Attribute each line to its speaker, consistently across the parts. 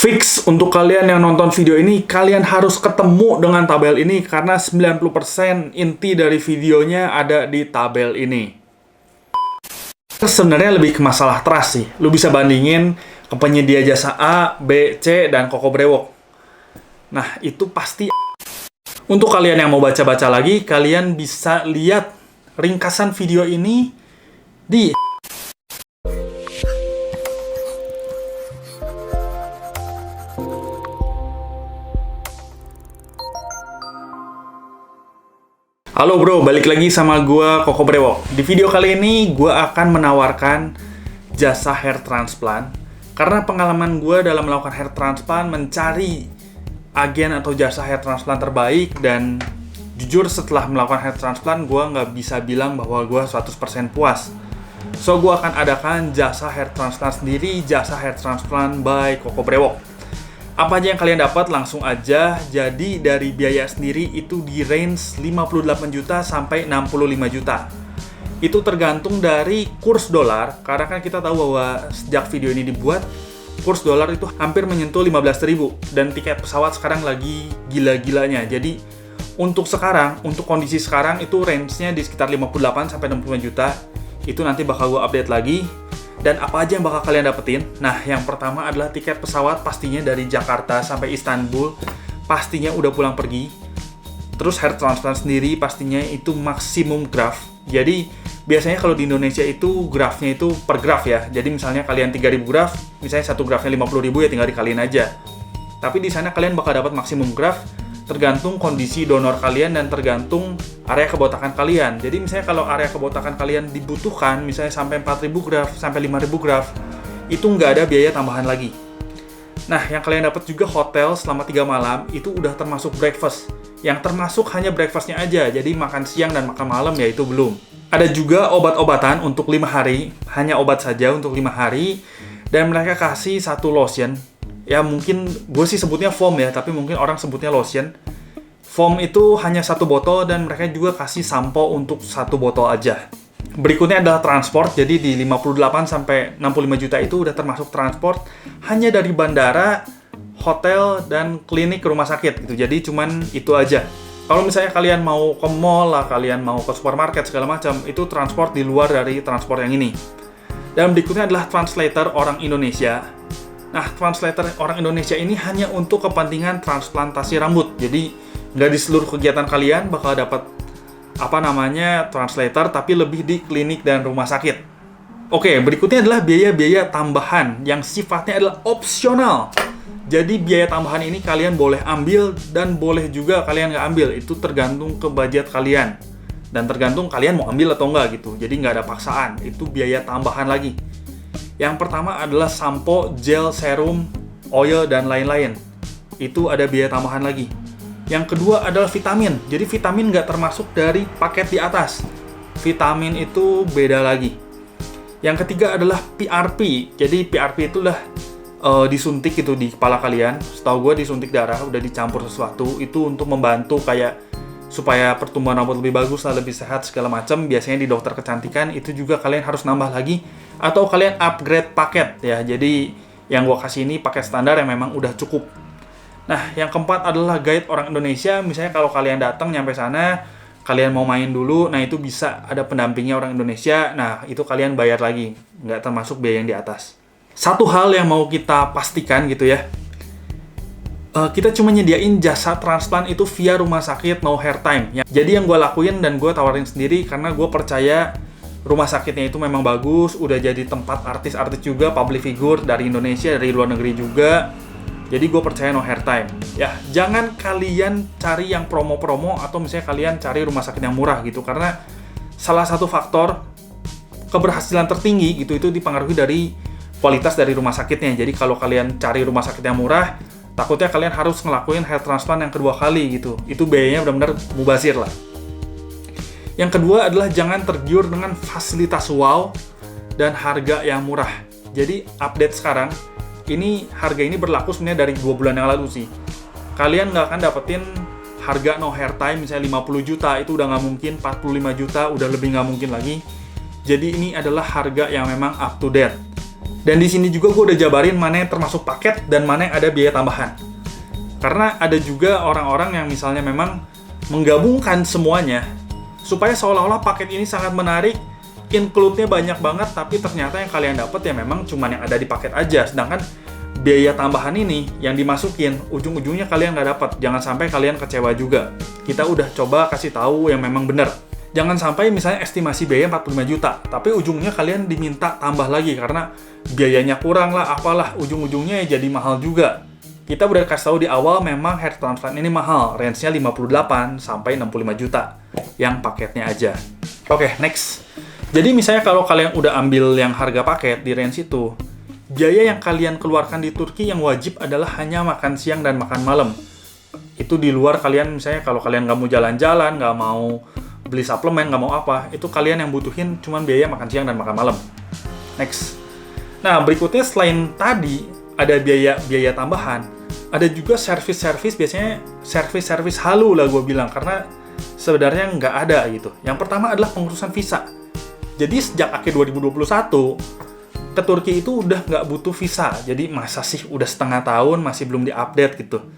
Speaker 1: Fix untuk kalian yang nonton video ini, kalian harus ketemu dengan tabel ini karena 90% inti dari videonya ada di tabel ini. Sebenarnya lebih ke masalah trust sih. Lu bisa bandingin ke penyedia jasa A, B, C, dan Koko Brewok. Nah, itu pasti. Untuk kalian yang mau baca-baca lagi, kalian bisa lihat ringkasan video ini di Halo bro, balik lagi sama gua Koko Brewok. Di video kali ini gua akan menawarkan jasa hair transplant. Karena pengalaman gua dalam melakukan hair transplant, mencari agen atau jasa hair transplant terbaik, dan jujur setelah melakukan hair transplant gua nggak bisa bilang bahwa gua 100% puas. So gua akan adakan jasa hair transplant sendiri, jasa hair transplant by Koko Brewok. Apa aja yang kalian dapat langsung aja. Jadi dari biaya sendiri itu di range 58 juta sampai 65 juta. Itu tergantung dari kurs dolar, karena kan kita tahu bahwa sejak video ini dibuat, kurs dolar itu hampir menyentuh 15.000 dan tiket pesawat sekarang lagi gila-gilanya. Jadi untuk sekarang, untuk kondisi sekarang itu range-nya di sekitar 58 sampai 65 juta. Itu nanti bakal gue update lagi. Dan apa aja yang bakal kalian dapetin? Nah, yang pertama adalah tiket pesawat pastinya dari Jakarta sampai Istanbul. Pastinya udah pulang pergi. Terus hair transplant sendiri pastinya itu maksimum graft. Jadi, biasanya kalau di Indonesia itu graftnya itu per graft ya. Jadi misalnya kalian 3.000 graft, misalnya satu graftnya 50.000 ya tinggal dikaliin aja. Tapi di sana kalian bakal dapat maksimum graft tergantung kondisi donor kalian dan tergantung area kebotakan kalian. Jadi misalnya kalau area kebotakan kalian dibutuhkan misalnya sampai 4.000 graft, sampai 5.000 graft, itu nggak ada biaya tambahan lagi. Nah, yang kalian dapat juga hotel selama 3 malam, itu udah termasuk breakfast. Yang termasuk hanya breakfastnya aja, jadi makan siang dan makan malam ya itu belum. Ada juga obat-obatan untuk 5 hari, hanya obat saja untuk 5 hari, dan mereka kasih satu lotion. Ya mungkin gue sih sebutnya foam ya, tapi mungkin orang sebutnya lotion. Foam itu hanya satu botol dan mereka juga kasih sampo untuk satu botol aja. Berikutnya adalah transport, jadi di 58 sampai 65 juta itu udah termasuk transport hanya dari bandara, hotel, dan klinik ke rumah sakit gitu. Jadi cuman itu aja. Kalau misalnya kalian mau ke mall lah, kalian mau ke supermarket segala macam, itu transport di luar dari transport yang ini. Dan berikutnya adalah translator orang Indonesia. Nah, translator orang Indonesia ini hanya untuk kepentingan transplantasi rambut. Jadi, nggak di seluruh kegiatan kalian bakal dapat translator, tapi lebih di klinik dan rumah sakit. Oke, berikutnya adalah biaya-biaya tambahan yang sifatnya adalah opsional. Jadi, biaya tambahan ini kalian boleh ambil dan boleh juga kalian nggak ambil. Itu tergantung ke budget kalian. Dan tergantung kalian mau ambil atau nggak gitu. Jadi, nggak ada paksaan. Itu biaya tambahan lagi. Yang pertama adalah sampo, gel, serum, oil, dan lain-lain. Itu ada biaya tambahan lagi. Yang kedua adalah vitamin. Jadi vitamin nggak termasuk dari paket di atas. Vitamin itu beda lagi. Yang ketiga adalah PRP. Jadi PRP itulah disuntik gitu di kepala kalian. Setahu gue disuntik darah, udah dicampur sesuatu. Itu untuk membantu kayak supaya pertumbuhan rambut lebih bagus lah, lebih sehat segala macam. Biasanya di dokter kecantikan itu juga kalian harus nambah lagi atau kalian upgrade paket ya. Jadi yang gua kasih ini paket standar yang memang udah cukup. Nah, yang keempat adalah guide orang Indonesia. Misalnya kalau kalian datang nyampe sana, kalian mau main dulu, nah itu bisa ada pendampingnya orang Indonesia. Nah, itu kalian bayar lagi, nggak termasuk biaya yang di atas. Satu hal yang mau kita pastikan gitu ya, kita cuma nyediain jasa transplant itu via rumah sakit No Hair Time. Jadi yang gue lakuin dan gue tawarin sendiri karena gue percaya rumah sakitnya itu memang bagus, udah jadi tempat artis-artis juga, public figure dari Indonesia, dari luar negeri juga. Jadi gue percaya No Hair Time. Ya, jangan kalian cari yang promo-promo atau misalnya kalian cari rumah sakit yang murah gitu, karena salah satu faktor keberhasilan tertinggi gitu itu dipengaruhi dari kualitas dari rumah sakitnya. Jadi kalau kalian cari rumah sakit yang murah, takutnya kalian harus ngelakuin hair transplant yang kedua kali gitu. Itu biayanya benar-benar mubazir lah. Yang kedua adalah jangan tergiur dengan fasilitas wow dan harga yang murah. Jadi update sekarang, ini harga ini berlaku sebenarnya dari 2 bulan yang lalu sih. Kalian nggak akan dapetin harga No Hair Time misalnya 50 juta, itu udah nggak mungkin. 45 juta udah lebih nggak mungkin lagi. Jadi ini adalah harga yang memang up to date. Dan di sini juga gue udah jabarin mana yang termasuk paket dan mana yang ada biaya tambahan. Karena ada juga orang-orang yang misalnya memang menggabungkan semuanya supaya seolah-olah paket ini sangat menarik, include-nya banyak banget, tapi ternyata yang kalian dapat ya memang cuma yang ada di paket aja. Sedangkan biaya tambahan ini yang dimasukin, ujung-ujungnya kalian nggak dapat. Jangan sampai kalian kecewa juga. Kita udah coba kasih tahu yang memang benar. Jangan sampai misalnya estimasi biaya 45 juta, tapi ujungnya kalian diminta tambah lagi karena biayanya kurang lah, apalah, ujung-ujungnya ya jadi mahal juga. Kita udah kasih tahu di awal memang hair transplant ini mahal, range-nya 58 sampai 65 juta yang paketnya aja. Oke, next. Jadi misalnya kalau kalian udah ambil yang harga paket di range itu, biaya yang kalian keluarkan di Turki yang wajib adalah hanya makan siang dan makan malam. Itu di luar kalian, misalnya kalau kalian nggak mau jalan-jalan, nggak mau beli suplemen, nggak mau apa, itu kalian yang butuhin cuman biaya makan siang dan makan malam. Next. Nah, berikutnya selain tadi ada biaya tambahan, ada juga service, biasanya service halu lah gue bilang, karena sebenarnya nggak ada gitu. Yang pertama adalah pengurusan visa. Jadi sejak akhir 2021, ke Turki itu udah nggak butuh visa. Jadi masa sih udah setengah tahun masih belum diupdate gitu.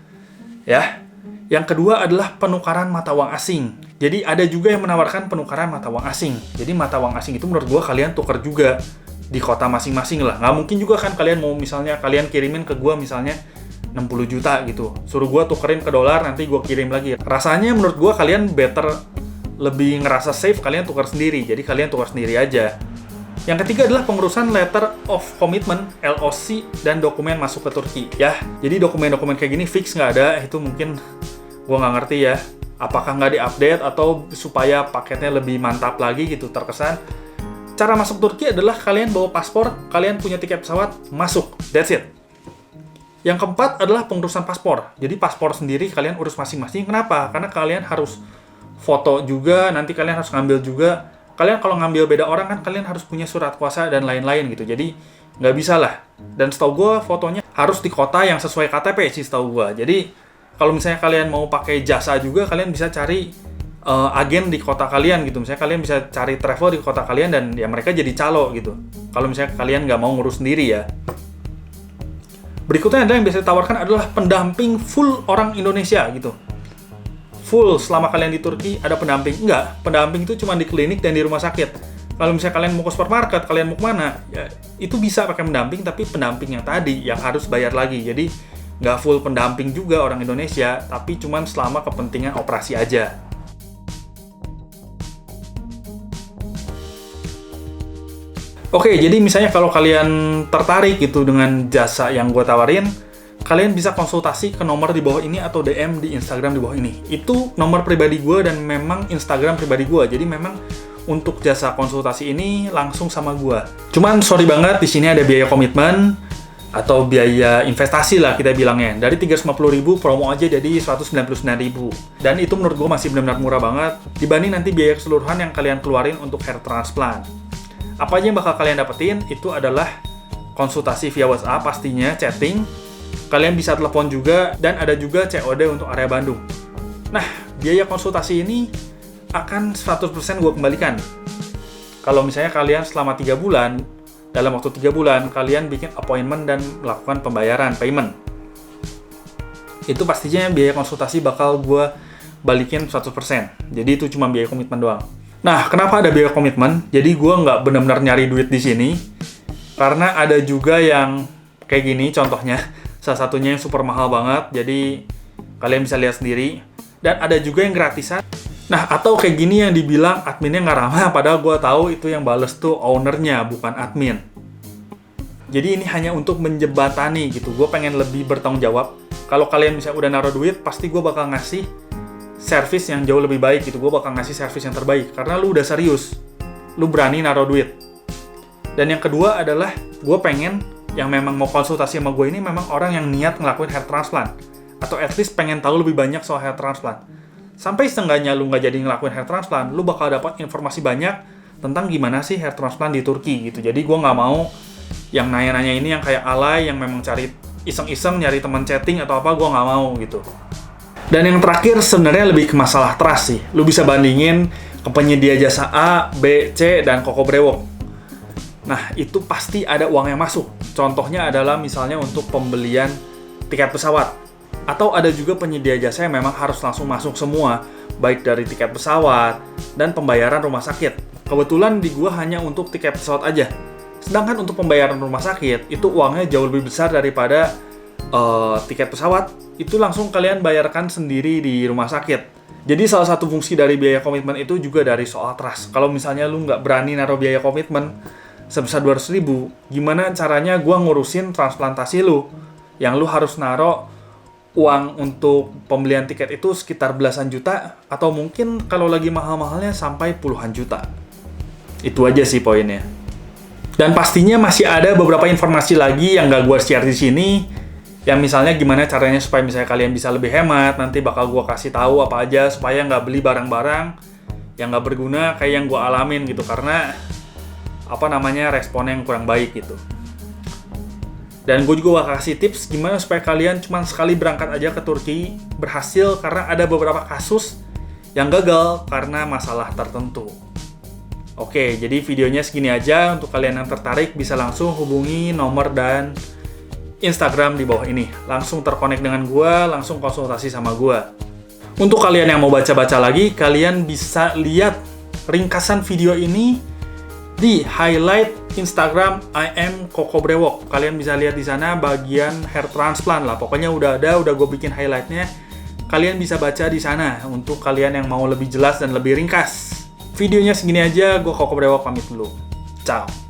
Speaker 1: Ya. Yang kedua adalah penukaran mata uang asing. Jadi ada juga yang menawarkan penukaran mata uang asing. Jadi mata uang asing itu menurut gue kalian tuker juga di kota masing-masing lah. Nggak mungkin juga kan kalian mau misalnya kalian kirimin ke gue misalnya 60 juta gitu. Suruh gue tukerin ke dolar, nanti gue kirim lagi. Rasanya menurut gue kalian better, lebih ngerasa safe kalian tukar sendiri. Jadi kalian tukar sendiri aja. Yang ketiga adalah pengurusan letter of commitment, LOC, dan dokumen masuk ke Turki. Ya, jadi dokumen-dokumen kayak gini fix nggak ada. Itu mungkin gue nggak ngerti ya. Apakah nggak diupdate atau supaya paketnya lebih mantap lagi gitu terkesan. Cara masuk Turki adalah kalian bawa paspor, kalian punya tiket pesawat, masuk. That's it. Yang keempat adalah pengurusan paspor. Jadi paspor sendiri kalian urus masing-masing. Kenapa? Karena kalian harus foto juga, nanti kalian harus ngambil juga. Kalian kalau ngambil beda orang kan kalian harus punya surat kuasa dan lain-lain gitu. Jadi nggak bisa lah. Dan setahu gue fotonya harus di kota yang sesuai KTP sih setahu gue. Jadi kalau misalnya kalian mau pakai jasa juga, kalian bisa cari agen di kota kalian gitu. Misalnya kalian bisa cari travel di kota kalian dan ya mereka jadi calo gitu. Kalau misalnya kalian nggak mau ngurus sendiri ya. Berikutnya adalah yang biasa ditawarkan adalah pendamping full orang Indonesia gitu. Full selama kalian di Turki ada pendamping? Enggak, pendamping itu cuma di klinik dan di rumah sakit. Kalau misalnya kalian mau ke supermarket, kalian mau kemana, ya itu bisa pakai pendamping, tapi pendamping yang tadi yang harus bayar lagi. Jadi nggak full pendamping juga orang Indonesia, tapi cuma selama kepentingan operasi aja. Oke, jadi misalnya kalau kalian tertarik gitu dengan jasa yang gue tawarin, kalian bisa konsultasi ke nomor di bawah ini atau DM di Instagram di bawah ini. Itu nomor pribadi gue dan memang Instagram pribadi gue. Jadi memang untuk jasa konsultasi ini langsung sama gue. Cuman sorry banget, di sini ada biaya komitmen atau biaya investasi lah kita bilangnya. Dari 350.000 promo aja jadi 199.000. Dan itu menurut gue masih benar-benar murah banget dibanding nanti biaya keseluruhan yang kalian keluarin untuk hair transplant. Apa aja yang bakal kalian dapetin itu adalah konsultasi via WhatsApp pastinya, chatting. Kalian bisa telepon juga, dan ada juga COD untuk area Bandung. Nah, biaya konsultasi ini akan 100% gue kembalikan. Kalau misalnya kalian selama 3 bulan, dalam waktu 3 bulan, kalian bikin appointment dan melakukan pembayaran, payment. Itu pastinya biaya konsultasi bakal gue balikin 100%. Jadi itu cuma biaya komitmen doang. Nah, kenapa ada biaya komitmen? Jadi gue nggak benar-benar nyari duit di sini. Karena ada juga yang kayak gini contohnya. Salah satunya yang super mahal banget, jadi kalian bisa lihat sendiri. Dan ada juga yang gratisan. Nah, atau kayak gini yang dibilang adminnya nggak ramah, padahal gue tahu itu yang bales tuh ownernya, bukan admin. Jadi ini hanya untuk menjembatani gitu. Gue pengen lebih bertanggung jawab. Kalau kalian misalnya udah naruh duit, pasti gue bakal ngasih service yang jauh lebih baik gitu. Gue bakal ngasih service yang terbaik, karena lu udah serius. Lu berani naruh duit. Dan yang kedua adalah, gue pengen yang memang mau konsultasi sama gue ini memang orang yang niat ngelakuin hair transplant. Atau at least pengen tahu lebih banyak soal hair transplant. Sampai setengahnya lu nggak jadi ngelakuin hair transplant, lu bakal dapat informasi banyak tentang gimana sih hair transplant di Turki gitu. Jadi gue nggak mau yang nanya-nanya ini yang kayak alay, yang memang cari iseng-iseng nyari teman chatting atau apa, gue nggak mau gitu. Dan yang terakhir sebenarnya lebih ke masalah trust sih. Lu bisa bandingin ke penyedia jasa A, B, C, dan Koko Brewok. Nah, itu pasti ada uang yang masuk. Contohnya adalah misalnya untuk pembelian tiket pesawat. Atau ada juga penyedia jasa yang memang harus langsung masuk semua, baik dari tiket pesawat dan pembayaran rumah sakit. Kebetulan di gua hanya untuk tiket pesawat aja. Sedangkan untuk pembayaran rumah sakit, itu uangnya jauh lebih besar daripada tiket pesawat. Itu langsung kalian bayarkan sendiri di rumah sakit. Jadi salah satu fungsi dari biaya komitmen itu juga dari soal trust. Kalau misalnya lu nggak berani naruh biaya komitmen sebesar 200.000, gimana caranya gua ngurusin transplantasi lu? Yang lu harus naruh uang untuk pembelian tiket itu sekitar belasan juta, atau mungkin kalau lagi mahal-mahalnya sampai puluhan juta. Itu aja sih poinnya. Dan pastinya masih ada beberapa informasi lagi yang gak gue share di sini, yang misalnya gimana caranya supaya misalnya kalian bisa lebih hemat. Nanti bakal gue kasih tahu apa aja supaya nggak beli barang-barang yang nggak berguna kayak yang gue alamin gitu, karena responnya yang kurang baik gitu. Dan gue juga bakal kasih tips gimana supaya kalian cuma sekali berangkat aja ke Turki berhasil, karena ada beberapa kasus yang gagal karena masalah tertentu. Oke, jadi videonya segini aja. Untuk kalian yang tertarik bisa langsung hubungi nomor dan Instagram di bawah ini. Langsung terkonek dengan gue, langsung konsultasi sama gue. Untuk kalian yang mau baca-baca lagi, kalian bisa lihat ringkasan video ini di highlight Instagram @kokobrewok. Kalian bisa lihat di sana bagian hair transplant lah. Pokoknya udah gue bikin highlightnya. Kalian bisa baca di sana untuk kalian yang mau lebih jelas dan lebih ringkas. Videonya segini aja, gue Kokobrewok pamit dulu. Ciao.